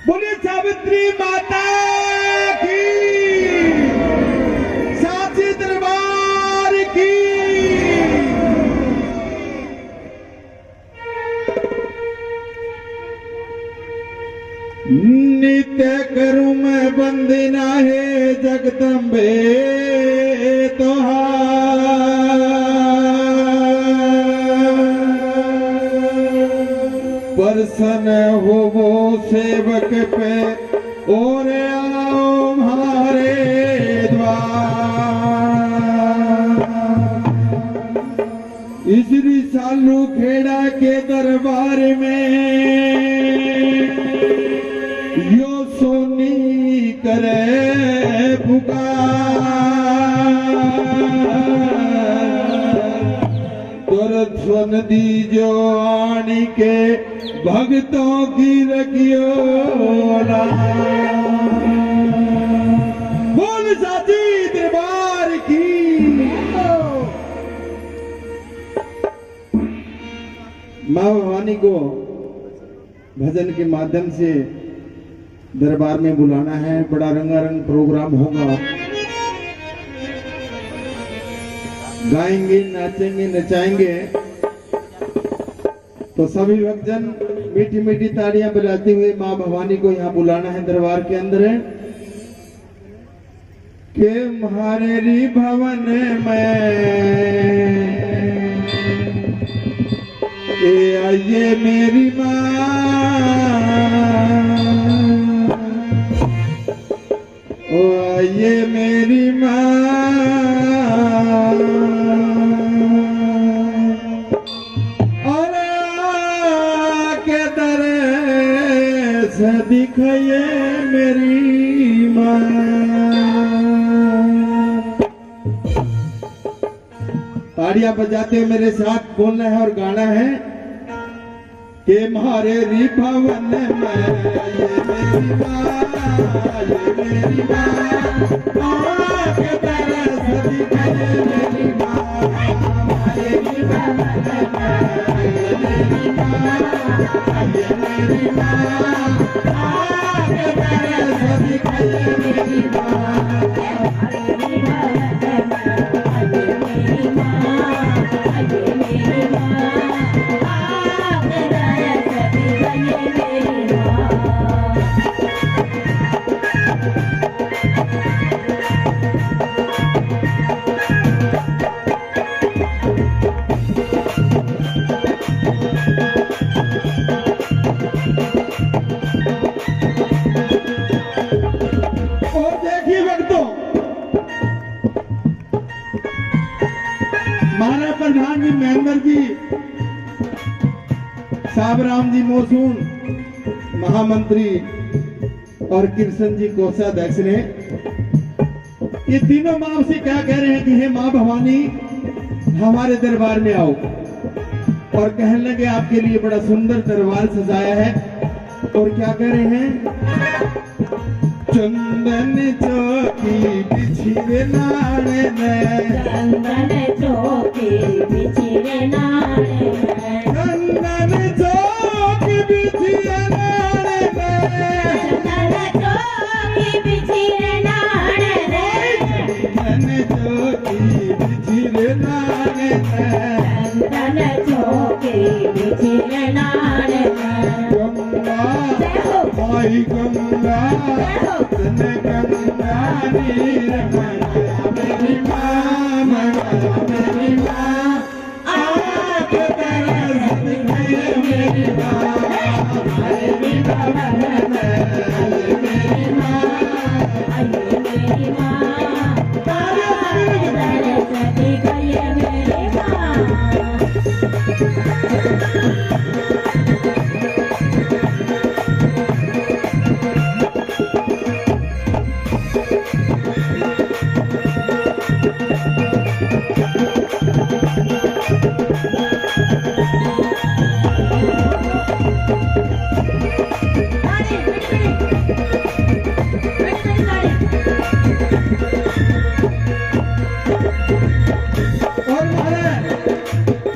बोलिए सावित्री माता की, सांची दरबार की। नित्य करूं मैं वंदना है जगदम्बे प्रसन्न हो वो सेवक पे और आओ हमारे द्वार। इसरी सालू खेड़ा के दरबार में यो सोनी करे पुकार। तुरंत सुन दीजो आनी के भक्तों की रखियो बोल साची दरबार की। माँ भवानी को भजन के माध्यम से दरबार में बुलाना है। बड़ा रंगारंग प्रोग्राम होगा। गाएंगे, नाचेंगे, नचाएंगे। तो सभी भक्तजन मीठी मीठी तालियां बजाते हुए माँ भवानी को यहाँ बुलाना है दरबार के अंदर है के महारेरी भवन में आइए मेरी माँ, ओ आइए मेरी माँ। दिखाइए मेरी माँ। ताड़ियां बजाते हुए मेरे साथ बोलना है और गाना है कि मारे री भवन में ये मेरी माँ, ये मेरी माँ के तरस दिखाइए मेरी माँ। मारे री भवन में ये मेरी माँ, ये मेरी माँ प्रधान जी महेंद्र जी, साबराम जी मोसून महामंत्री और कृष्ण जी कोषाध्यक्ष ने ये तीनों माँ से क्या कह रहे हैं कि हे माँ भवानी हमारे दरबार में आओ। और कहने लगे आपके लिए बड़ा सुंदर दरबार सजाया है। और क्या कह रहे हैं? चंदन चौकी बिछिरे नाड़े में, चंदन चौकी बिछिरे नाड़े में, चंदन चौकी बिछिरे नाड़े में, चंदन चौकी बिछिरे नाड़े में, चंदन चौकी बिछिरे नाड़े में, चंदन चौकी बिछिरे नाड़े में। गंगा माई गंगा तन गंगा नीर मंगला मेरी माँ, मंगला मेरी माँ। आँख तरस दिखाइए मेरी माँ, मेरी भवन में मेरी माँ, मेरी माँ तरस दिखाइए मेरी माँ।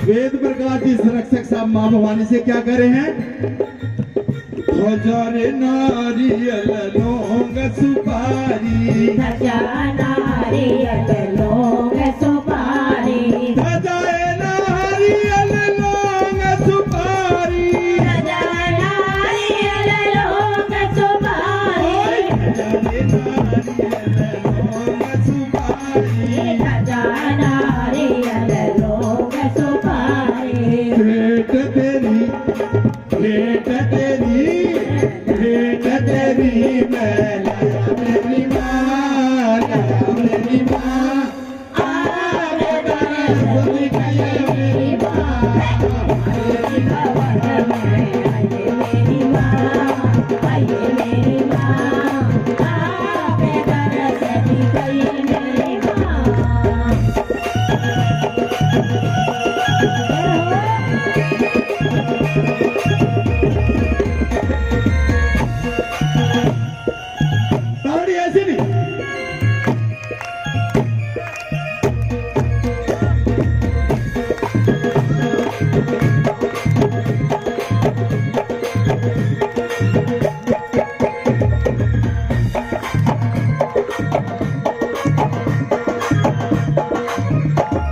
वेद प्रकाश जी संरक्षक साहब मां भवानी से क्या कह रहे हैं हजारे नारियल लौंग सुपारी धजा नारियल लौंग सुपारी हजारे नारियल लौंग सुपारी धजा नारियल लौंग सुपारी हजारे नारियल लौंग सुपारी धजा नारियल लौंग सुपारी भेंट तेरी मैं लाया मेरी माँ लाया मेरी माँ आगे दरस दिखाए मेरी माँ मेरी भवन में आइए मेरी माँ आइए मेरी माँ आगे दरस दिखाइए मेरी माँ ताड़ी ऐसी नहीं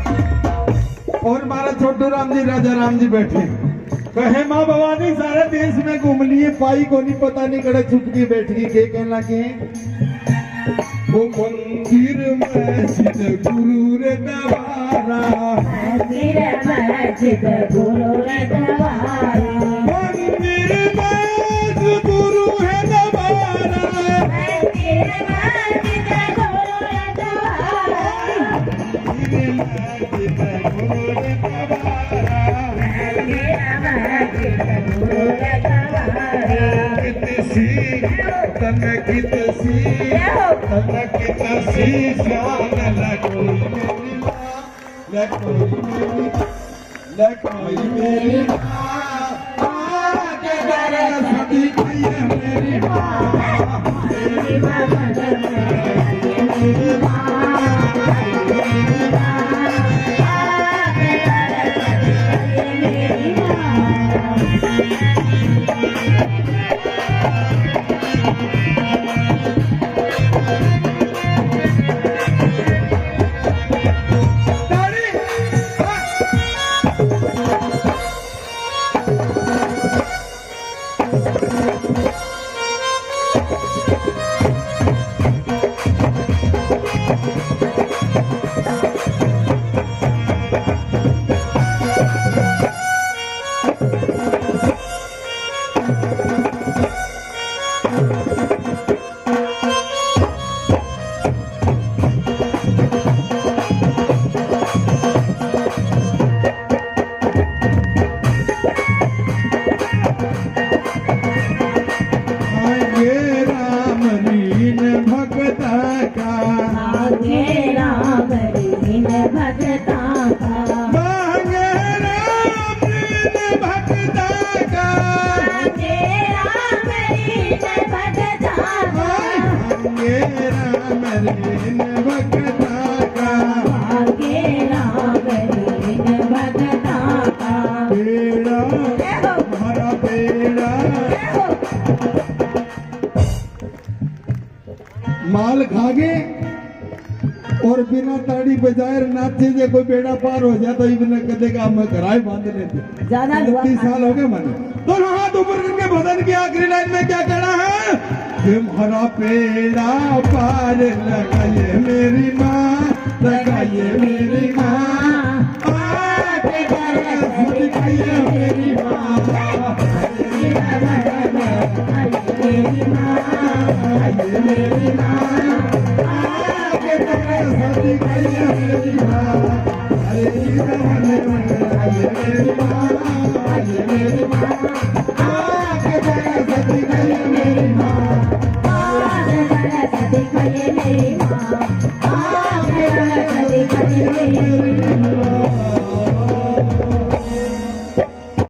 और हमारा छोटू राम जी राजा राम जी बैठे कहे माँ भवानी सारे देश में घूम लिए पाई को नहीं पता नहीं कड़े छुपकी बैठ गई के कहना के वो मंदिर मस्जिद गुरु रे दवारा मंदिर मस्जिद गुरु रे दवारा मंदिर मस्जिद गुरु है दवारा मंदिर मस्जिद गुरु रे दवारा मंदिर मस्जिद गुरु रे दवारा मंदिर मस्जिद गुरु रे दवारा कितसी तन कितसी शान लकोई मेरी माँ के दरस दिखाइए मेरी माँ मेरी भवन में आइए मेरी माँ मेरी माँ आगे दरस दिखाइए मेरी माँ ताड़ी आगे राम लीन भगता का आगे राम लीन भगता का मांगे राम लीन भगता का आगे राम लीन भगता का आगे राम लीन भगता का आगे राम लीन भगता का बेड़ा हमारा बेड़ा माल खागे और बिना ताड़ी बजाए नाचे जे कोई बेड़ा पार हो जाए तो इबन कदे का हम घराए बांध लेते ज्यादा 30 साल हो गए मैंने दोनों हाथ ऊपर करके भजन की आखिरी लाइन में क्या कहना है तुम्हारा पेड़ा पार लगाइए मेरी माँ लगाइए मेरी